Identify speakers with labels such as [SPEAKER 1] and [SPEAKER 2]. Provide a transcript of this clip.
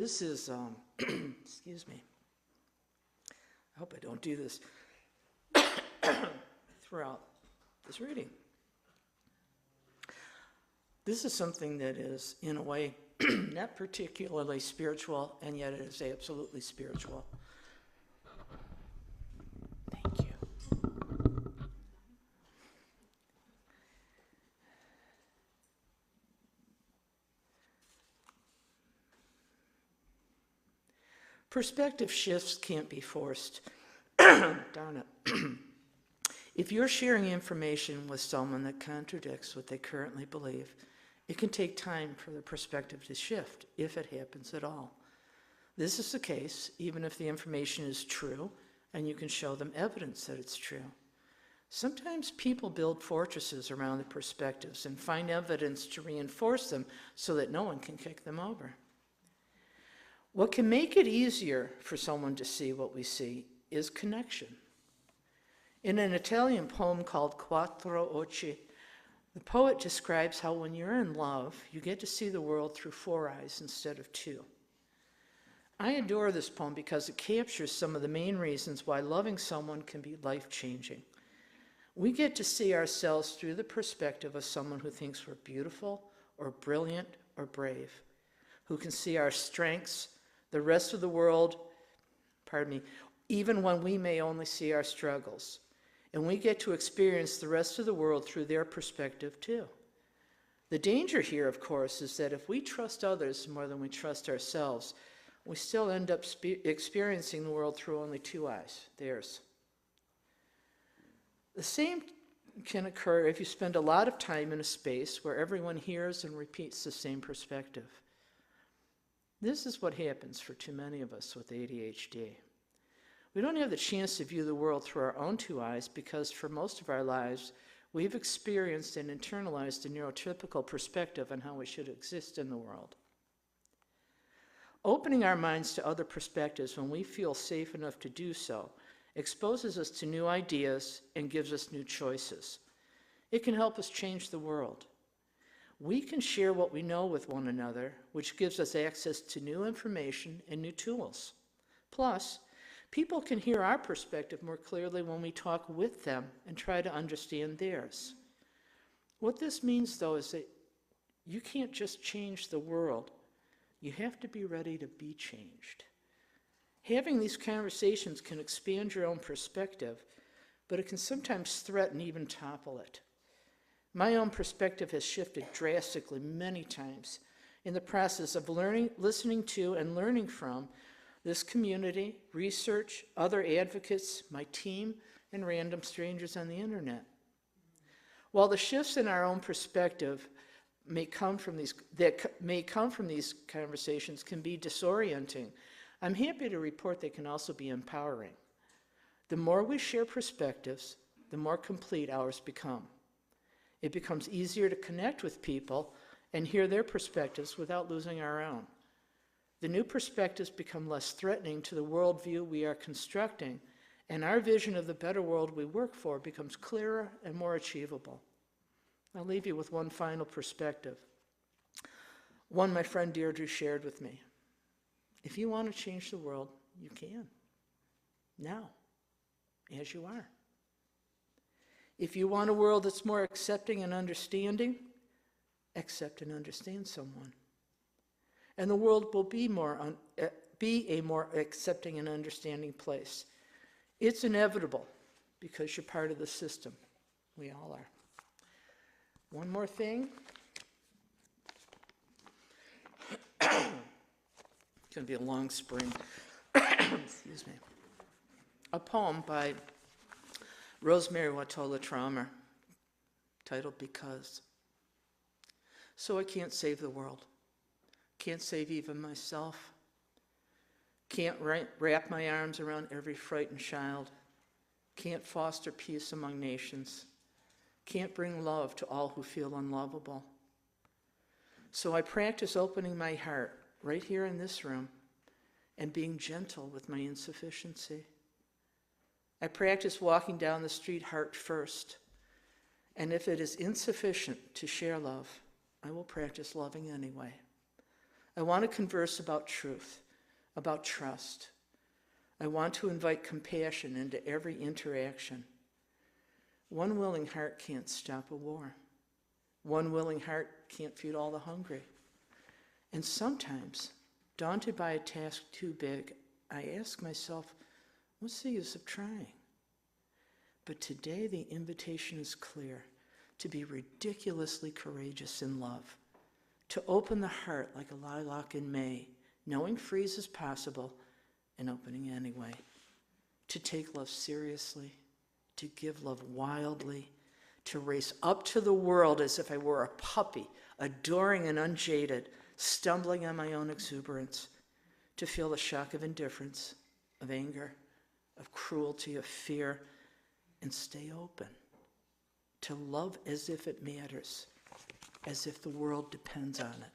[SPEAKER 1] This is, excuse me. I hope I don't do this throughout this reading. This is something that is, in a way, not particularly spiritual, and yet it is absolutely spiritual. Thank you. Perspective shifts can't be forced. Darn it. If you're sharing information with someone that contradicts what they currently believe, it can take time for the perspective to shift, if it happens at all. This is the case even if the information is true and you can show them evidence that it's true. Sometimes people build fortresses around the perspectives and find evidence to reinforce them so that no one can kick them over. What can make it easier for someone to see what we see is connection. In an Italian poem called Quattro Occhi, the poet describes how when you're in love, you get to see the world through 4 eyes instead of 2. I adore this poem because it captures some of the main reasons why loving someone can be life-changing. We get to see ourselves through the perspective of someone who thinks we're beautiful or brilliant or brave, who can see our strengths, the rest of the world, even when we may only see our struggles. And we get to experience the rest of the world through their perspective too. The danger here, of course, is that if we trust others more than we trust ourselves, we still end up experiencing the world through only 2 eyes, theirs. The same can occur if you spend a lot of time in a space where everyone hears and repeats the same perspective. This is what happens for too many of us with ADHD. We don't have the chance to view the world through our own 2 eyes because for most of our lives, we've experienced and internalized a neurotypical perspective on how we should exist in the world. Opening our minds to other perspectives when we feel safe enough to do so exposes us to new ideas and gives us new choices. It can help us change the world. We can share what we know with one another, which gives us access to new information and new tools. Plus, people can hear our perspective more clearly when we talk with them and try to understand theirs. What this means, though, is that you can't just change the world. You have to be ready to be changed. Having these conversations can expand your own perspective, but it can sometimes threaten, even topple it. My own perspective has shifted drastically many times in the process of listening to and learning from this community, research, other advocates, my team, and random strangers on the internet. While the shifts in our own perspective may come from these conversations can be disorienting, I'm happy to report they can also be empowering. The more we share perspectives, the more complete ours become. It becomes easier to connect with people and hear their perspectives without losing our own. The new perspectives become less threatening to the worldview we are constructing, and our vision of the better world we work for becomes clearer and more achievable. I'll leave you with one final perspective, one my friend Deirdre shared with me. If you want to change the world, you can. Now, as you are. If you want a world that's more accepting and understanding, accept and understand someone. And the world will be a more accepting and understanding place. It's inevitable because you're part of the system. We all are. One more thing. It's going to be a long spring. Excuse me. A poem by Rosemerry Wahtola Trommer, titled Because. So I can't save the world. Can't save even myself. Can't wrap my arms around every frightened child. Can't foster peace among nations. Can't bring love to all who feel unlovable. So I practice opening my heart right here in this room and being gentle with my insufficiency. I practice walking down the street heart first, and if it is insufficient to share love, I will practice loving anyway. I want to converse about truth, about trust. I want to invite compassion into every interaction. One willing heart can't stop a war. One willing heart can't feed all the hungry. And sometimes, daunted by a task too big, I ask myself, what's the use of trying? But today the invitation is clear, to be ridiculously courageous in love, to open the heart like a lilac in May, knowing freeze is possible and opening anyway, to take love seriously, to give love wildly, to race up to the world as if I were a puppy, adoring and unjaded, stumbling on my own exuberance, to feel the shock of indifference, of anger, of cruelty, of fear, and stay open, to love as if it matters, as if the world depends on it.